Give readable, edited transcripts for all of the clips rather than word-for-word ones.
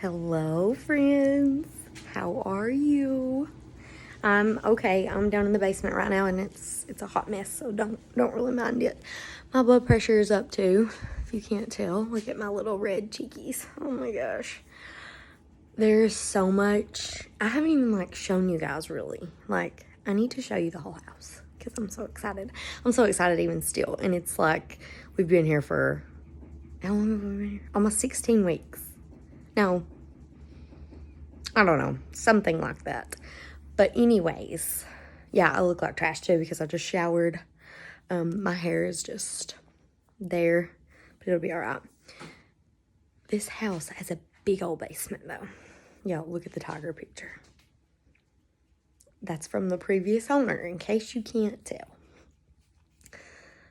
Hello, friends. How are you? I'm okay. I'm down in the basement right now, and it's a hot mess, so don't really mind it. My blood pressure is up too, if you can't tell. Look at my little red cheekies. Oh my gosh. There's so much. I haven't even shown you guys really. I need to show you the whole house because I'm so excited. I'm so excited even still, and it's like we've been here for how long have we been here? Almost 16 weeks. No, I don't know, something like that. But anyways, yeah, I look like trash too because I just showered. My hair is just there, but it'll be all right. This house has a big old basement though. Yo, look at the tiger picture. That's from the previous owner, in case you can't tell.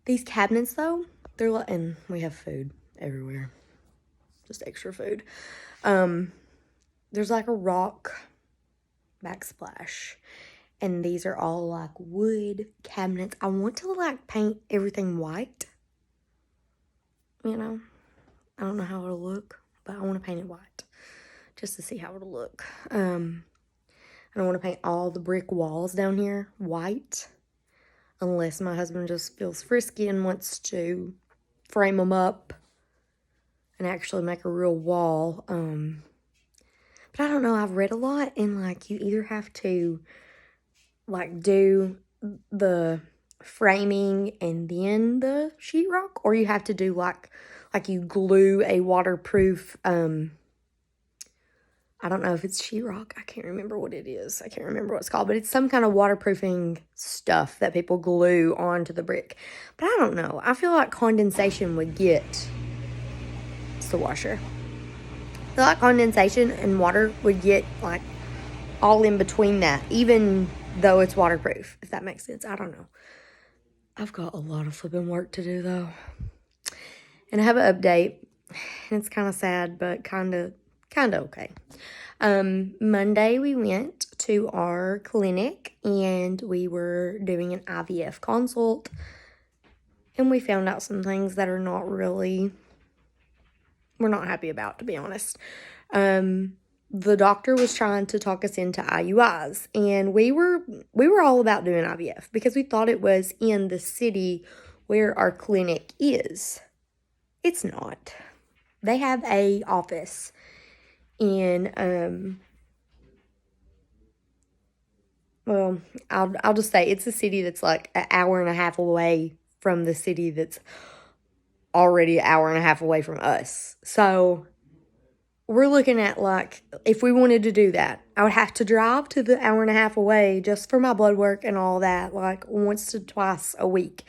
These cabinets though, they're like, and we have food everywhere. Just extra food. There's like a rock backsplash. And these are all like wood cabinets. I want to paint everything white. You know, I don't know how it'll look, but I want to paint it white just to see how it'll look. I don't want to paint all the brick walls down here white unless my husband just feels frisky and wants to frame them up and actually make a real wall. But I don't know. I've read a lot, and you either have to do the framing and then the sheetrock, or you have to do like you glue a waterproof I don't know if it's sheetrock. I can't remember what it is. I can't remember what it's called, but it's some kind of waterproofing stuff that people glue onto the brick. But I don't know. I feel like condensation would get, it's the washer. I feel like condensation and water would get all in between that, even though it's waterproof, if that makes sense. I don't know. I've got a lot of flipping work to do though. And I have an update. And it's kind of sad, but kind of okay. Monday we went to our clinic and we were doing an IVF consult. And we found out some things that are we're not happy about, to be honest. The doctor was trying to talk us into IUIs, and we were all about doing IVF because we thought it was in the city where our clinic is. It's not. They have a office in well, I'll just say it's a city that's like an hour and a half away from the city that's already an hour and a half away from us. So we're looking at if we wanted to do that, I would have to drive to the hour and a half away just for my blood work and all that, once to twice a week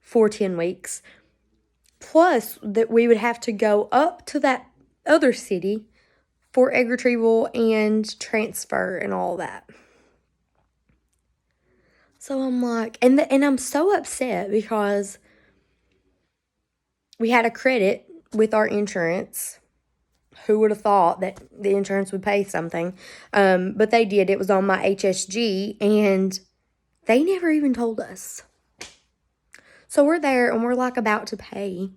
for 10 weeks. Plus that we would have to go up to that other city for egg retrieval and transfer and all that. So I'm and I'm so upset because we had a credit with our insurance. Who would have thought that the insurance would pay something? But they did. It was on my HSG, and they never even told us. So we're there, and we're about to pay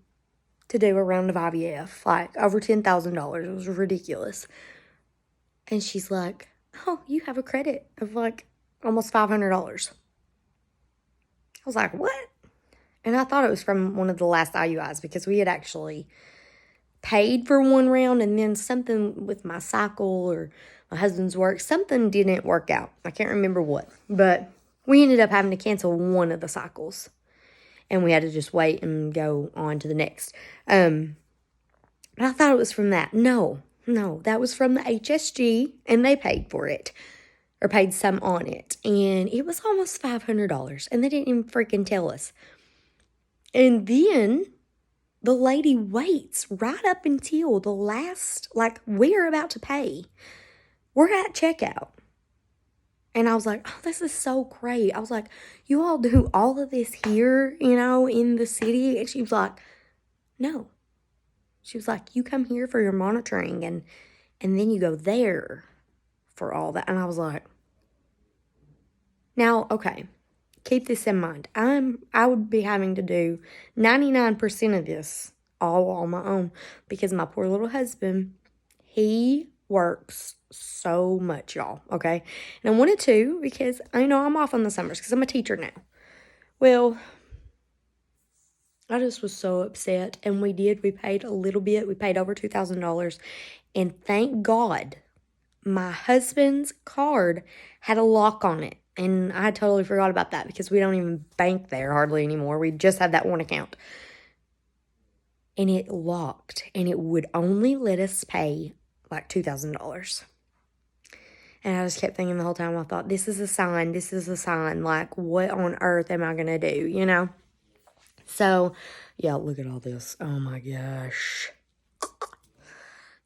to do a round of IVF, over $10,000. It was ridiculous. And she's like, "Oh, you have a credit of almost $500." I was like, "What?" And I thought it was from one of the last IUIs because we had actually paid for one round, and then something with my cycle or my husband's work, something didn't work out. I can't remember what, but we ended up having to cancel one of the cycles, and we had to just wait and go on to the next. But I thought it was from that. No, that was from the HSG, and they paid for it, or paid some on it, and it was almost $500, and they didn't even freaking tell us. And then the lady waits right up until the last, we're about to pay. We're at checkout. And I was like, "Oh, this is so great." I was like, "You all do all of this here, in the city?" And she was like, "No." She was like, "You come here for your monitoring and then you go there for all that." And I was like, now, okay, keep this in mind. I would be having to do 99% of this all on my own because my poor little husband, he works so much, y'all, okay? And I wanted to because I know I'm off on the summers because I'm a teacher now. Well, I just was so upset, and we paid a little bit. We paid over $2,000, and thank God my husband's card had a lock on it, and I totally forgot about that because we don't even bank there hardly anymore. We just had that one account, and it locked, and it would only let us pay like $2,000. And I just kept thinking the whole time, I thought, this is a sign, like, what on earth am I gonna do, you know? So, yeah, look at all this. Oh my gosh.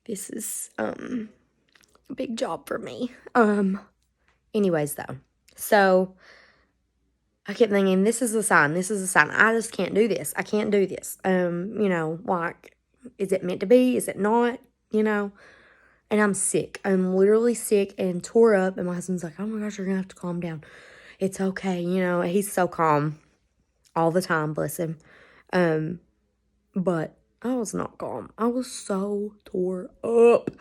This is, a big job for me. Anyways, though. So, I kept thinking, this is a sign. I just can't do this. I can't do this. You know, like, is it meant to be? Is it not? You know? And I'm sick. I'm literally sick and tore up. And my husband's like, oh my gosh, you're going to have to calm down. It's okay. You know, he's so calm all the time, bless him. But I was not calm. I was so tore up.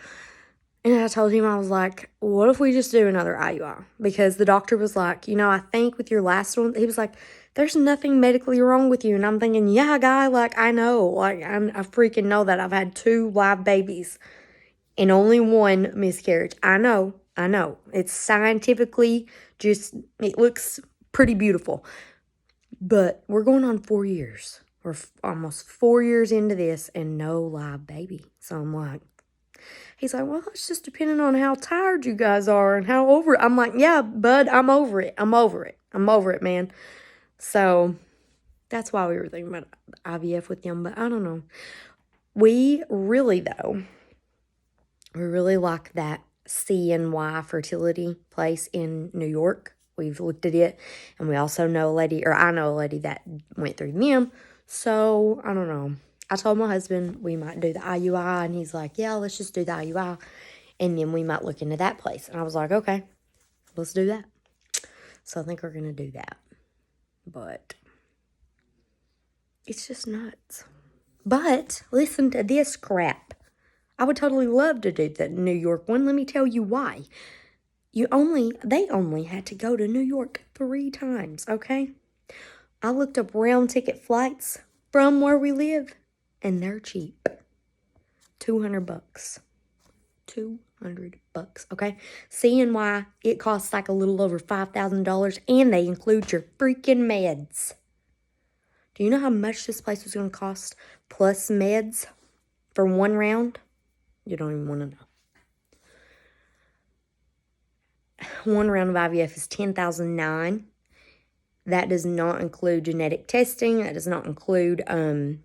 And I told him, I was like, what if we just do another IUI? Because the doctor was like, you know, I think with your last one, he was like, there's nothing medically wrong with you. And I'm thinking, yeah, guy, like, I know. Like, I freaking know that. I've had 2 live babies and only 1 miscarriage. I know. It's scientifically just, it looks pretty beautiful. But we're going on 4 years. We're almost 4 years into this and no live baby. So I'm like, he's like, well, it's just depending on how tired you guys are and how over it. I'm like, yeah, bud, I'm over it. I'm over it, man. So that's why we were thinking about IVF with them. But I don't know. We really like that CNY fertility place in New York. We've looked at it, and we also know I know a lady that went through them. So, I don't know. I told my husband we might do the IUI, and he's like, yeah, let's just do the IUI, and then we might look into that place. And I was like, okay, let's do that. So, I think we're going to do that. But it's just nuts. But listen to this crap. I would totally love to do the New York one. Let me tell you why. They only had to go to New York 3 times, okay? I looked up round ticket flights from where we live, and they're cheap. $200. $200, okay? CNY, it costs like a little over $5,000, and they include your freaking meds. Do you know how much this place was going to cost plus meds for 1 round? You don't even want to know. 1 round of IVF is $10,009. That does not include genetic testing. That does not include your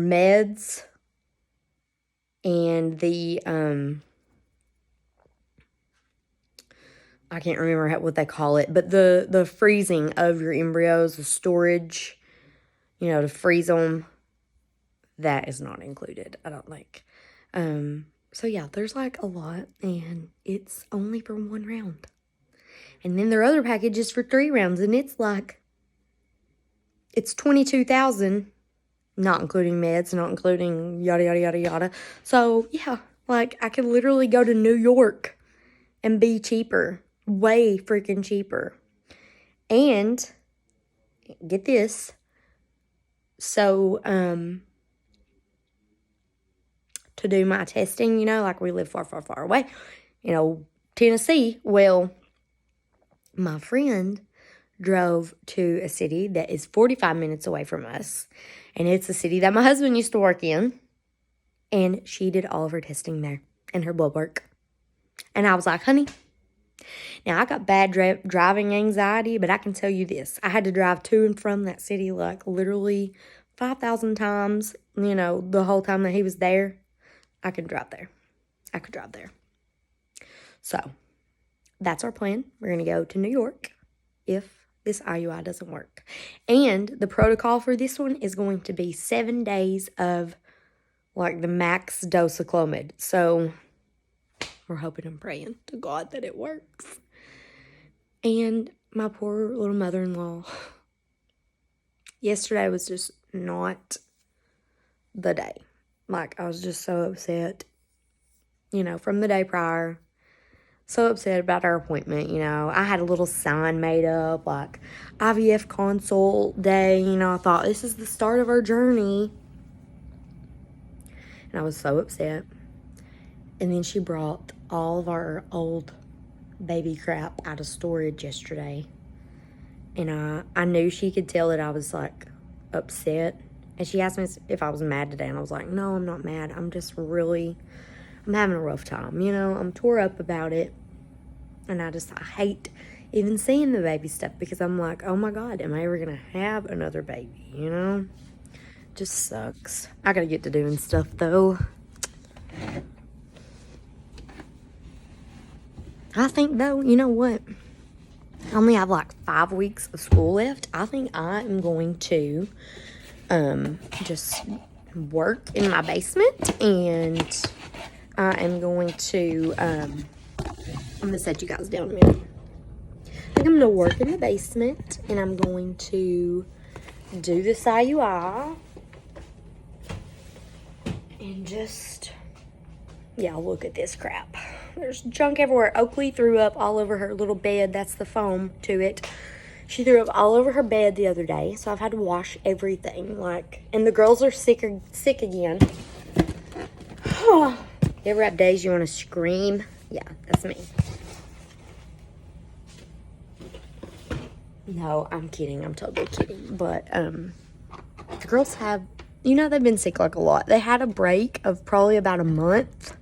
meds and the I can't remember what they call it, but the freezing of your embryos, the storage, you know, to freeze them. That is not included, I don't think. So yeah, there's like a lot, and it's only for 1 round. And then there are other packages for 3 rounds, and it's $22,000, not including meds, not including yada, yada, yada, yada. So yeah, like I could literally go to New York and be cheaper, way freaking cheaper. And get this, so, to do my testing, you know, like we live far, far, far away, you know, Tennessee. Well, my friend drove to a city that is 45 minutes away from us, and it's a city that my husband used to work in, and she did all of her testing there and her blood work. And I was like, honey, now I got bad driving anxiety, but I can tell you this. I had to drive to and from that city like literally 5,000 times, you know, the whole time that he was there. I could drive there. So, that's our plan. We're going to go to New York if this IUI doesn't work. And the protocol for this one is going to be 7 days of, like, the max dose of Clomid. So, we're hoping and praying to God that it works. And my poor little mother-in-law, yesterday was just not the day. Like, I was just so upset. you know, from the day prior. So upset about our appointment, you know. I had a little sign made up, like, IVF consult day, you know. I thought, this is the start of our journey. And I was so upset. And then she brought all of our old baby crap out of storage yesterday. And I knew she could tell that I was, like, upset. And she asked me if I was mad today. And I was like, no, I'm not mad. I'm having a rough time, you know. I'm tore up about it. And I hate even seeing the baby stuff because I'm like, oh my God, am I ever going to have another baby, you know? Just sucks. I got to get to doing stuff, though. I think, though, you know what? I only have like 5 weeks of school left. I think I am going to just work in my basement, and I am going to, I'm going to set you guys down a minute. I think I'm going to work in the basement, and I'm going to do this IUI, and just, yeah, look at this crap. There's junk everywhere. Oakley threw up all over her little bed. That's the foam to it. She threw up all over her bed the other day, so I've had to wash everything. Like, and the girls are sick again. You ever have days you want to scream? Yeah, that's me. No, I'm kidding. I'm totally kidding. But the girls have, you know, they've been sick like a lot. They had a break of probably about a month.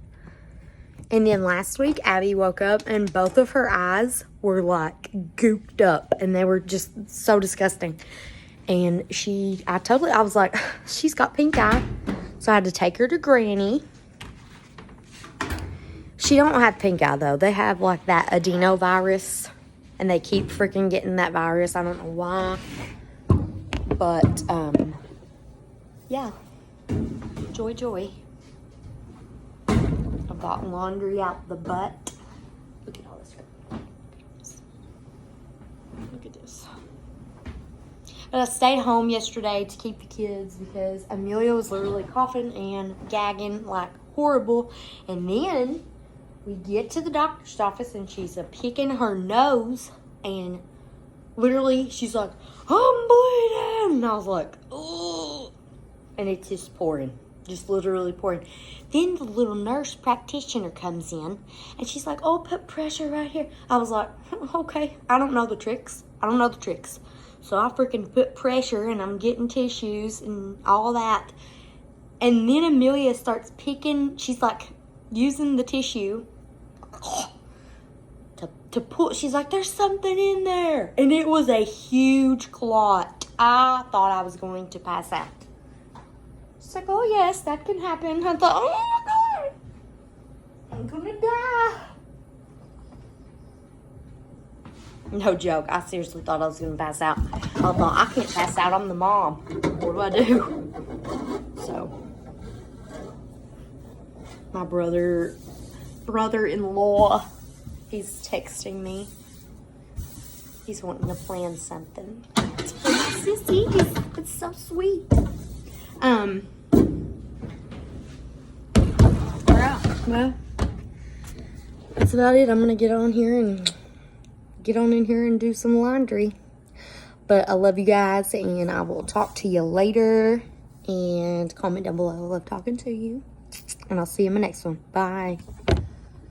And then last week, Abby woke up and both of her eyes were like gooped up, and they were just so disgusting. And I was like, she's got pink eye. So I had to take her to Granny. She don't have pink eye though. They have like that adenovirus, and they keep freaking getting that virus. I don't know why. But, yeah. Joy. I've got laundry out the butt. Look at all this. Look at this. But I stayed home yesterday to keep the kids because Amelia was literally coughing and gagging like horrible. And then we get to the doctor's office and she's picking her nose, and literally she's like, I'm bleeding. And I was like, oh. And it's just pouring. Just literally pouring. Then the little nurse practitioner comes in and she's like, oh, put pressure right here. I was like, okay, I don't know the tricks. So I freaking put pressure, and I'm getting tissues and all that. And then Amelia starts picking, she's like using the tissue to pull. She's like, there's something in there. And it was a huge clot. I thought I was going to pass out. She's like, oh yes, that can happen. I thought, oh my God, I'm gonna die. No joke, I seriously thought I was gonna pass out. I thought, I can't pass out, I'm the mom. What do I do? So, my brother-in-law, he's texting me. He's wanting to plan something. It's for my sissies. It's so sweet. Well, that's about it. I'm going to get on in here and do some laundry. But I love you guys, and I will talk to you later. And comment down below. I love talking to you. And I'll see you in my next one. Bye.